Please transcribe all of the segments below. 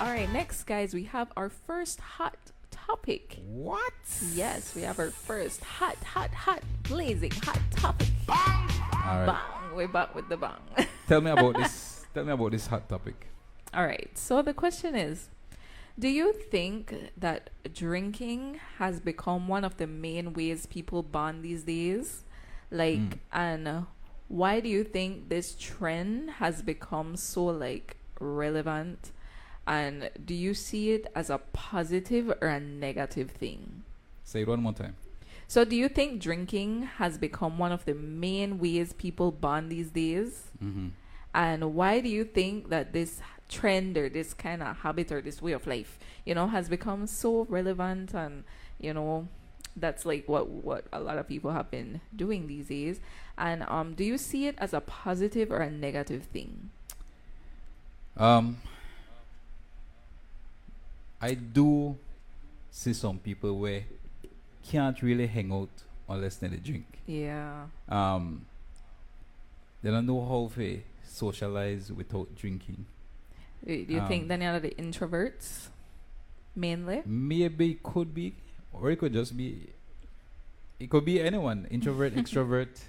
All right, next, guys, we have our first hot topic. What? Yes, we have our first hot, blazing hot topic. All right. Bang! We're back with the bang. Tell me about this. Tell me about this hot topic. All right, so the question is, do you think that drinking has become one of the main ways people bond these days? Like, and why do you think this trend has become so, like, relevant? And do you see it as a positive or a negative thing? Say it one more time. So do you think drinking has become one of the main ways people bond these days? Mm-hmm. And why do you think that this trend or this kind of habit or this way of life, has become so relevant, and, that's like what a lot of people have been doing these days? And do you see it as a positive or a negative thing? I do see some people where can't really hang out unless they drink. Yeah. They don't know how to socialize without drinking. Do you think then are the introverts mainly? Maybe it could be, or it could just be. It could be anyone, introvert, extrovert.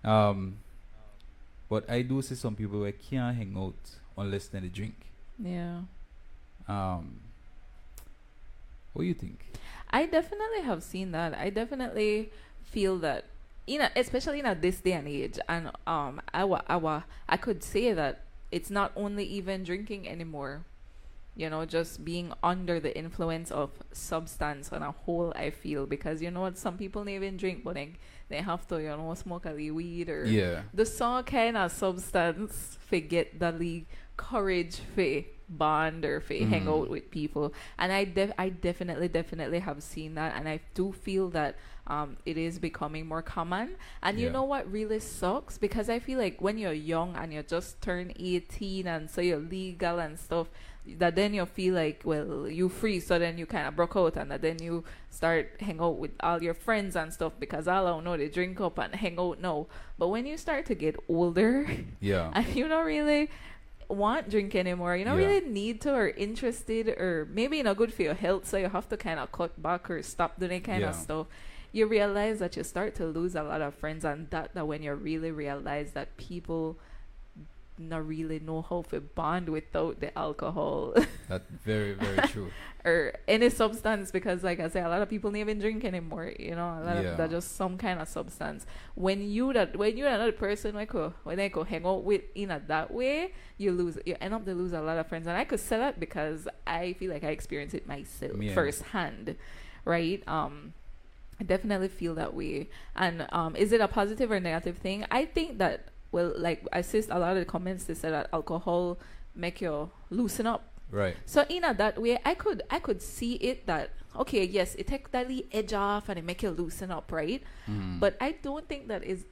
But I do see some people where can't hang out unless they drink. Yeah. What do you think? I definitely have seen that. I definitely feel that, especially in this day and age, and I could say that it's not only even drinking anymore. Just being under the influence of substance on a whole, I feel, because some people don't even drink, but they have to, smoke a little weed or the some kind of substance for get the courage for bond or for hang out with people. And I definitely have seen that, and I do feel that it is becoming more common. And you know what really sucks, because I feel like when you're young and you just turn 18 and so you're legal and stuff, that then you feel like, well, you free, so then you kind of broke out, and that then you start hang out with all your friends and stuff, because all I know they drink up and hang out now. But when you start to get older, and you don't really want drink anymore, you don't really need to or interested, or maybe not good for your health, so you have to kind of cut back or stop doing that kind of stuff. You realize that you start to lose a lot of friends, and that when you really realize that people not really know how to bond without the alcohol. That's very, very true. Or any substance, because like I say, a lot of people don't even drink anymore. A lot of that just some kind of substance. When you're another person when they go hang out with that way, you end up to lose a lot of friends. And I could say that because I feel like I experienced it myself firsthand, right? I definitely feel that way. And is it a positive or negative thing? I think that, well, like I see a lot of the comments, they say that alcohol make you loosen up. Right. So in that way, I could see it that, okay, yes, it take that edge off and it make you loosen up, right? But I don't think that is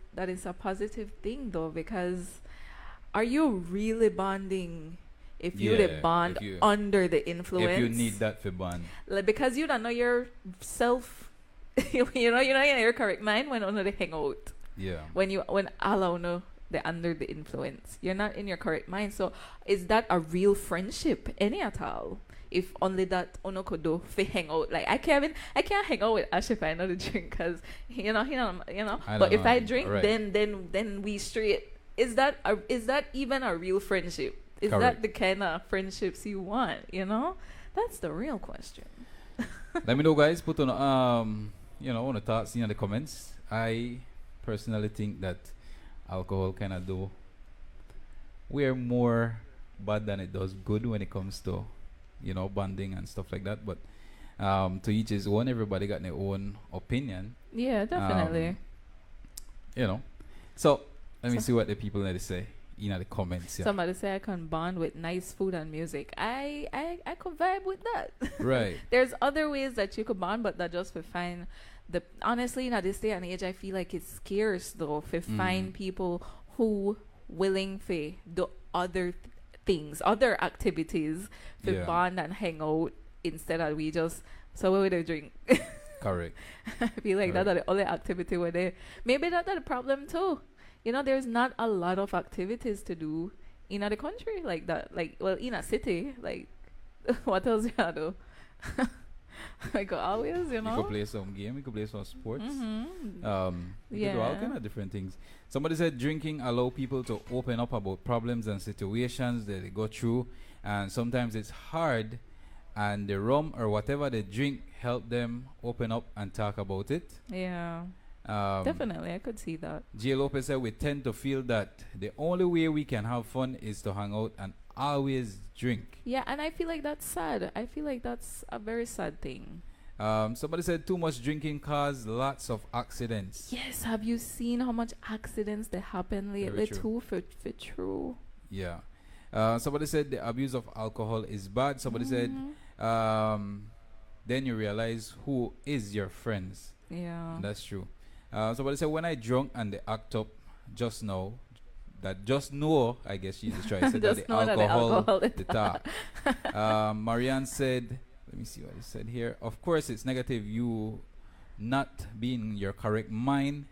a positive thing, though, because are you really bonding if you bond under the influence? If you need that for bond, like, because you don't know yourself, you're in your correct mind when under the hangout. Yeah. When all know they're under the influence, you're not in your correct mind. So is that a real friendship any at all? If only that ono could do for hang out. Like I can't hang out with Ash if I know the drink, because but if I drink, then we straight. Is that even a real friendship? Is that the kind of friendships you want? That's the real question. Let me know, guys. Put on on the thoughts in the comments. I personally think that alcohol kind of do we're more bad than it does good when it comes to bonding and stuff like that. But to each his own. Everybody got their own opinion. Yeah, definitely. So let me see what the people need to say in the comments. Somebody say I can bond with nice food and music. I could vibe with that. Right. There's other ways that you could bond, but that just for find honestly, in this day and age, I feel like it's scarce, though, to find people who willing to do other things, other activities, to bond and hang out, instead of we just, so what would they drink? Correct. I feel like that's the only activity where they, maybe that's the problem too. There's not a lot of activities to do in the country like that. Like, well, in a city, like, What else you gonna do? I could always, you You could know. play some game. You could play some sports. Mm-hmm. You could do all Yeah. kind of different things. Somebody said drinking allow people to open up about problems and situations that they go through, and sometimes it's hard. And the rum or whatever they drink help them open up and talk about it. Yeah. Um, Definitely, I could see that. J. Lopez said we tend to feel that the only way we can have fun is to hang out and always drink. Yeah, and I feel like that's sad. I feel like that's a very sad thing. Somebody said too much drinking cause lots of accidents. Yes, have you seen how much accidents that happen Very lately true. too? For true. Yeah. Somebody said the abuse of alcohol is bad. Somebody said then you realize who is your friends. Yeah. And that's true. Somebody said when I drunk and they act up just now, that just know, I guess Jesus Christ said that Just the know that the alcohol, alcohol is the talk. Marianne said, let me see what he said here. Of course, it's negative. You not being in your correct mind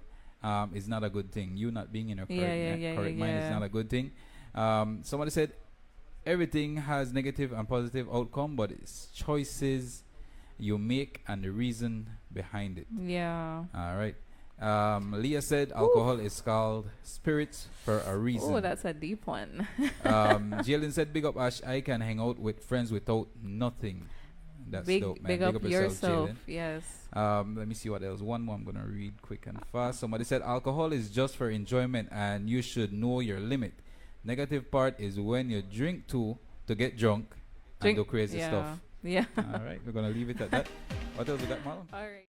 is not a good thing. You not being in your correct mind is not a good thing. Somebody said everything has negative and positive outcome, but it's choices you make and the reason behind it. Yeah. All right. Leah said alcohol is called spirits for a reason. Oh, that's a deep one. Jalen said, big up Ash. I can hang out with friends without nothing. That's dope, man. Big up yourself. Jalen. Yes. Let me see what else. One more I'm going to read quick and fast. Somebody said alcohol is just for enjoyment and you should know your limit. Negative part is when you drink to get drunk and do crazy stuff. Yeah. All right. We're going to leave it at that. What else we got, Marlon? All right.